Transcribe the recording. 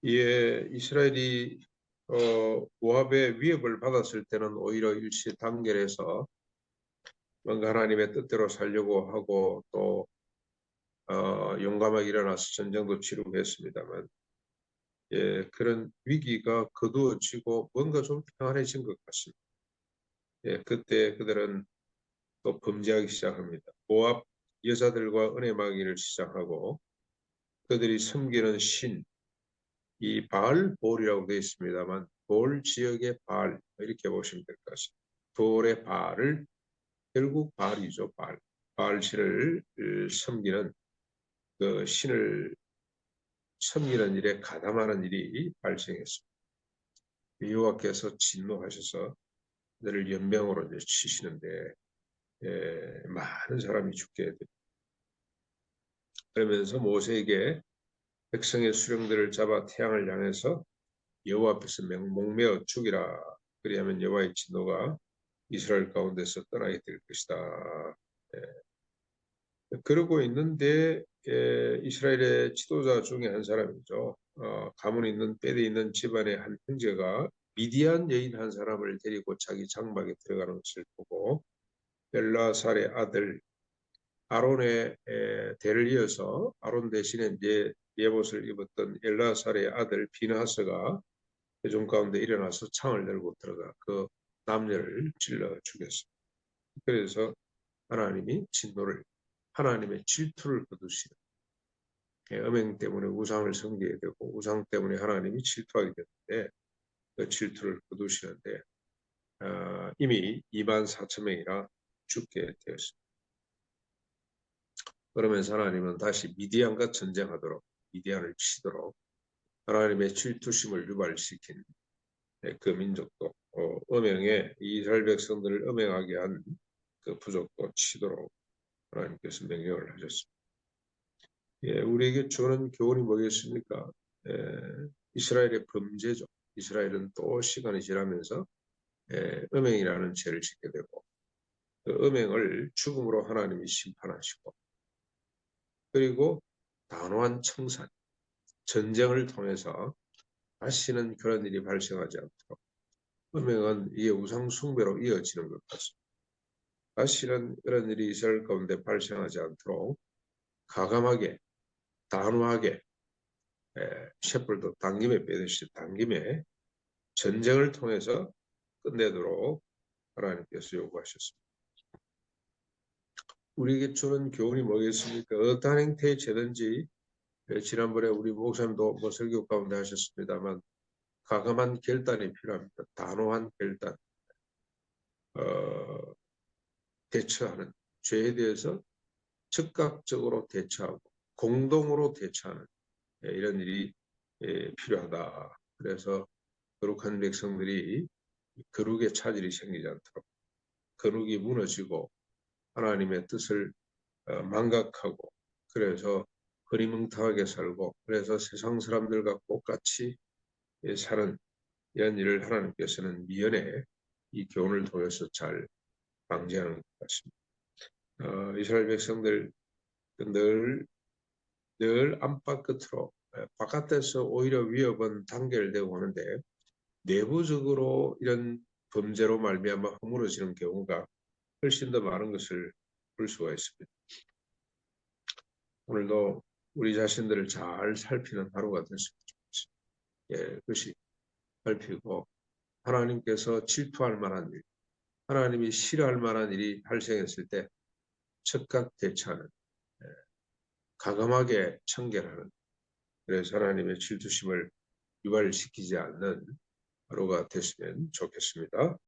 이에 이스라엘이 모압의 위협을 받았을 때는 오히려 일시 단결해서 뭔가 하나님의 뜻대로 살려고 하고 또 용감하게 일어나서 전쟁도 치르고 했습니다만, 그런 위기가 거두어지고 뭔가 좀 평안해진 것 같습니다. 그때 그들은 또 범죄하기 시작합니다. 모압 여자들과 은혜 마기를 시작하고 그들이 섬기는 신, 이 바알볼이라고 되어 있습니다만 볼 지역의 바알, 이렇게 보시면 될 것 같습니다. 돌의 바알을, 결국 바알이죠. 바알 신을 섬기는, 그 신을 섬기는 일에 가담하는 일이 발생했습니다. 여호와께서 진노하셔서 그들을 연병으로 이제 치시는데 많은 사람이 죽게 됩니다. 그러면서 모세에게 백성의 수령들을 잡아 태양을 향해서 여호와 앞에서 목매어 죽이라. 그리하면 여호와의 진노가 이스라엘 가운데서 떠나게 될 것이다. 그러고 있는데 이스라엘의 지도자 중에 한 사람이죠. 가문 있는 뼈대 있는 집안의 한 형제가 미디안 여인 한 사람을 데리고 자기 장막에 들어가는 것을 보고 엘라살의 아들 아론의 대를 이어서 아론 대신에 이제 예봇을 입었던 엘라살의 아들 비느하스가 회중 가운데 일어나서 창을 들고 들어가 그 남녀를 찔러 죽였습니다. 그래서 하나님이 진노를, 하나님의 질투를 거두시는, 음행 때문에 우상을 섬기게 되고 우상 때문에 하나님이 질투하게 되는데 그 질투를 거두시는데 이미 24,000명이나 죽게 되었습니다. 그러면서 하나님은 다시 미디안과 전쟁하도록, 미디안을 치도록 하나님의 질투심을 유발시킨 그 민족도, 음행에 이스라엘 백성들을 음행하게 한 그 부족도 치도록 하나님께서 명령을 하셨습니다. 우리에게 주는 교훈이 뭐겠습니까? 이스라엘의 범죄죠. 이스라엘은 또 시간이 지나면서 음행이라는 죄를 짓게 되고 그 음행을 죽음으로 하나님이 심판하시고, 그리고 단호한 청산, 전쟁을 통해서 다시는 그런 일이 발생하지 않도록, 음행은 이게 우상 숭배로 이어지는 것 같습니다. 다시는 그런 일이 이스라엘 가운데 발생하지 않도록 가감하게, 단호하게, 셰플도 당김에 빼듯이 당김에 전쟁을 통해서 끝내도록 하나님께서 요구하셨습니다. 우리에게 주는 교훈이 뭐겠습니까? 어떠한 행태의 죄든지, 지난번에 우리 목사님도 설교 가운데 하셨습니다만, 가감한 결단이 필요합니다. 단호한 결단, 대처하는, 죄에 대해서 즉각적으로 대처하고 공동으로 대처하는 이런 일이 필요하다. 그래서 거룩한 백성들이 거룩의 차질이 생기지 않도록, 거룩이 무너지고 하나님의 뜻을 망각하고, 그래서 흐리멍텅하게 살고, 그래서 세상 사람들과 똑같이 사는 이런 일을 하나님께서는 미연에 이 교훈을 통해서 잘 방지하는 것 같습니다. 이스라엘 백성들 늘 안팎 끝으로, 바깥에서 오히려 위협은 단결되고 하는데 내부적으로 이런 범죄로 말미암아 허물어지는 경우가 훨씬 더 많은 것을 볼 수가 있습니다. 오늘도 우리 자신들을 잘 살피는 하루가 됐으면 좋겠습니다. 그것이 살피고 하나님께서 질투할 만한 일, 하나님이 싫어할 만한 일이 발생했을 때 즉각 대처하는, 과감하게 청결하는, 그래서 하나님의 질투심을 유발시키지 않는 하루가 됐으면 좋겠습니다.